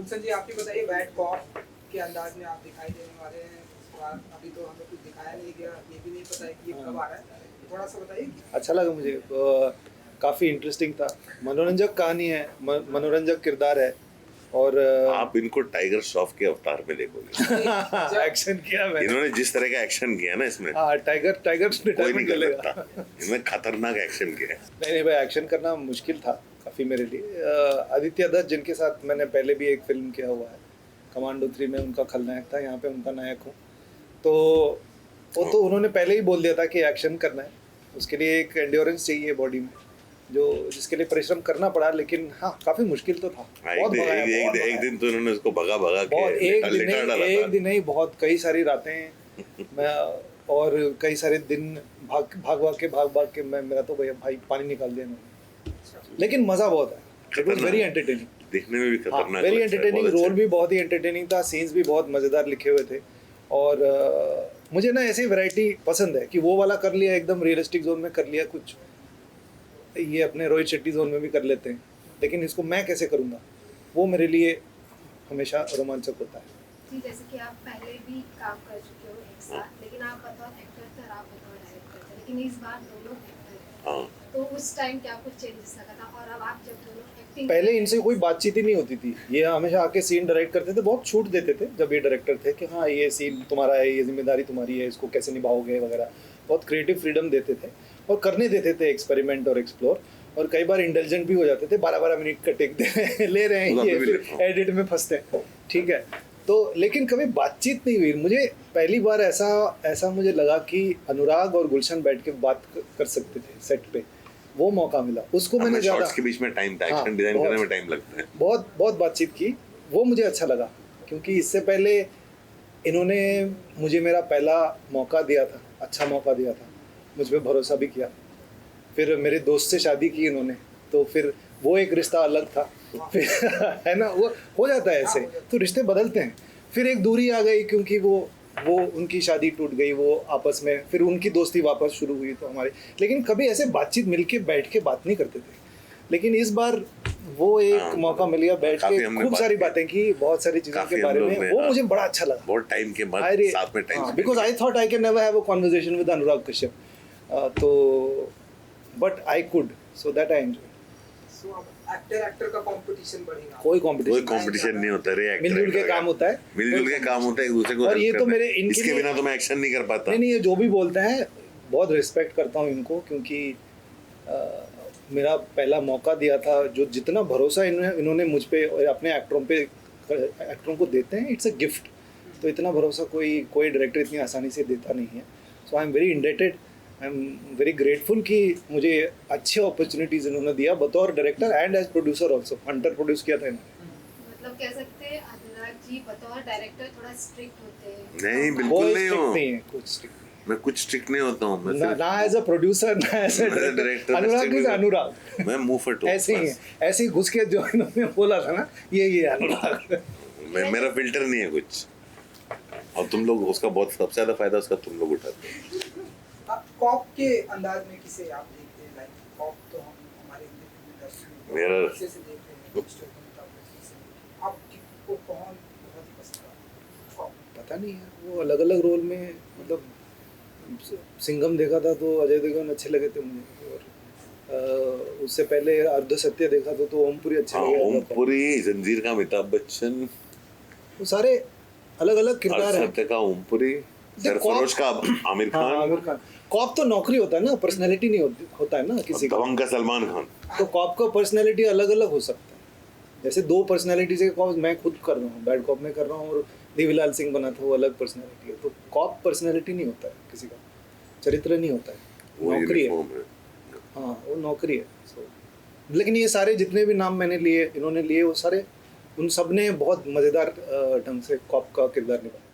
गुलशन जी, आप ही बताइए, bad cop के अंदाज में आप दिखाई देने वाले हैं इस बार। अभी तो हमें कुछ दिखाया नहीं गया, ये भी नहीं पता है कि ये कब आ रहा है, थोड़ा सा बताइए। अच्छा लगा मुझे, काफ़ी इंटरेस्टिंग था। मनोरंजक कहानी है, मनोरंजक किरदार है। और आप इनको टाइगर श्रॉफ के अवतार में देखोगे। एक्शन किया मैंने। इन्होंने जिस तरह का एक्शन किया ना इसमें, टाइगर कोई नहीं कर सकता। इन्होंने खतरनाक एक्शन किया है। नहीं भाई, एक्शन करना मुश्किल था काफ़ी मेरे लिए। आदित्य दत्त जिनके साथ मैंने पहले भी एक फिल्म किया हुआ है, कमांडो 3 में उनका खलनायक था, यहाँ पे उनका नायक हूँ। तो वो तो उन्होंने पहले ही बोल दिया था कि एक्शन करना है, उसके लिए एक एंड्योरेंस चाहिए बॉडी में, जो जिसके लिए परिश्रम करना पड़ा। लेकिन हाँ, काफ़ी मुश्किल तो था। एक दिन तो उन्होंने उसको भगा के एक दिन नहीं, बहुत कई सारी रातें मैं और कई सारे दिन भाग के मैं, मेरा तो भैया भाई पानी निकाल दिया इन्होंने। लेकिन मज़ा बहुत है, इट वाज वेरी एंटरटेनिंग, देखने में भी खतरनाक, वेरी एंटरटेनिंग। रोल भी बहुत ही एंटरटेनिंग था, सीन्स भी बहुत मज़ेदार लिखे हुए थे। और मुझे ना ऐसी वैरायटी पसंद है कि वो वाला कर लिया एकदम रियलिस्टिक जोन में कर लिया, कुछ ये अपने रोहित शेट्टी जोन में भी कर लेते हैं, लेकिन इसको मैं कैसे करूँगा, वो मेरे लिए हमेशा रोमांचक होता है। जी, जैसे कि आप पहले भी काम कर चुके हो एक साथ, लेकिन आप बतौर एक्टर थे और आप बतौर डायरेक्टर थे, लेकिन इस बार दोनों एक्टर हैं, तो उस टाइम क्या कुछ चेंजेस लगा था? और अब आप जब दोनों एक्टिंग, पहले इनसे कोई बातचीत ही नहीं होती थी, ये हमेशा आके सीन डायरेक्ट करते थे, बहुत छूट देते थे जब ये डायरेक्टर थे कि हाँ ये सीन तुम्हारा है, ये जिम्मेदारी तुम्हारी है, इसको कैसे निभाओगे वगैरह। बहुत क्रिएटिव फ्रीडम देते थे और करने देते थे एक्सपेरिमेंट और एक्सप्लोर। और कई बार इंटेलिजेंट भी हो जाते थे, 12-12 मिनट का टेक ले रहे हैं ये, फिर एडिट में फंसते हैं, ठीक है। तो लेकिन कभी बातचीत नहीं हुई। मुझे पहली बार ऐसा मुझे लगा कि अनुराग और गुलशन बैठ के बात कर सकते थे सेट पे, वो मौका मिला। उसको मैंने ज़्यादा शॉट्स के बीच में टाइम था, एक्शन डिजाइन करने में टाइम लगता है, बहुत बातचीत की, वो मुझे अच्छा लगा। क्योंकि इससे पहले इन्होंने मुझे मेरा पहला मौका दिया था, अच्छा मौका दिया था, मुझ पर भरोसा भी किया। फिर मेरे दोस्त से शादी की इन्होंने, तो फिर वो एक रिश्ता अलग था फिर है ना, वो हो जाता है ऐसे, तो रिश्ते बदलते हैं। फिर एक दूरी आ गई क्योंकि वो उनकी शादी टूट गई, वो आपस में, फिर उनकी दोस्ती वापस शुरू हुई तो हमारी। लेकिन कभी ऐसे बातचीत मिलके बैठ के बात नहीं करते थे, लेकिन इस बार वो एक मौका मिल गया, बैठ के खूब सारी बातें की, बहुत सारी चीज़ों के बारे में। वो मुझे बड़ा अच्छा लगा, बहुत टाइम के बाद साथ में time, because I thought I can never have a conversation with Anurag Kashyap, तो but I could, so that I enjoy. So अब एक्टर का कंपटीशन बढ़ेगा? कोई कंपटीशन नहीं होता रे, मिलजुल के काम होता है, मिलजुल के काम होता है, एक दूसरे को। और ये तो मेरे इसके बिना तो मैं एक्शन नहीं कर पाता। नहीं, ये जो भी बोलते हैं बहुत रिस्पेक्ट करता हूँ इनको, क्योंकि मेरा पहला मौका दिया था, जो जितना भरोसा इन्होंने मुझ पे और अपने एक्टरों को देते हैं, इट्स अ गिफ्ट। तो इतना भरोसा कोई डायरेक्टर इतनी आसानी से देता नहीं है। So I am very indebted, I am very grateful कि मुझे अच्छे अपॉर्चुनिटीज इन्होंने दिया बतौर director and as producer also. Hunter produce किया था इन्होंने। मतलब कह सकते हैं अनुराग जी बतौर डायरेक्टर थोड़ा स्ट्रिक्ट होते हैं? नहीं, बिल्कुल नहीं हो, कुछ स्ट्रिक्ट, मैं कुछ स्ट्रिक्ट नहीं होता हूँ, ना एज अ प्रोड्यूसर ना as a director. Anurag is Anurag, मैं मुंह फट हूँ, ऐसे ही घुस के जो इन्होंने बोला था ना, ये अनुराग। मेरा फिल्टर नहीं है कुछ, और तुम लोग उसका बहुत सबसे ज्यादा फायदा उसका तुम लोग उठाते हो। कॉप के अंदाज में किसे आप देखते हैं? लाइक कॉप तो हमारे मेरा अच्छे से देखते हैं, आप को कौन बहुत ही पसंद है? पता नहीं है, वो अलग अलग रोल में, मतलब सिंघम देखा था तो अजय देवगन अच्छे लगे थे मुझे, और उससे पहले अर्ध सत्य देखा था तो ओमपुरी अच्छे लगे। ओमपुरी, जंजीर का अमिताभ बच्चन, वो सारे अलग अलग किरदार हैं। सत्य का ओमपुरी, सरफरोश का आमिर खान। कॉप तो नौकरी होता है ना, पर्सनैलिटी नहीं होता है ना किसी का। दबंग का सलमान खान। तो कॉप का पर्सनैलिटी अलग अलग हो सकता है। जैसे 2 पर्सनैलिटी से कॉप मैं खुद कर रहा हूँ, बैड कॉप में कर रहा हूँ, और देवीलाल सिंह बना था, वो अलग पर्सनैलिटी है। तो कॉप पर्सनैलिटी नहीं होता है, किसी का चरित्र नहीं होता है, नौकरी है। हाँ, वो नौकरी है। लेकिन ये सारे जितने भी नाम मैंने लिए, इन्होंने लिए, वो सारे, उन सब ने बहुत मज़ेदार ढंग से कॉप का किरदार निभाया।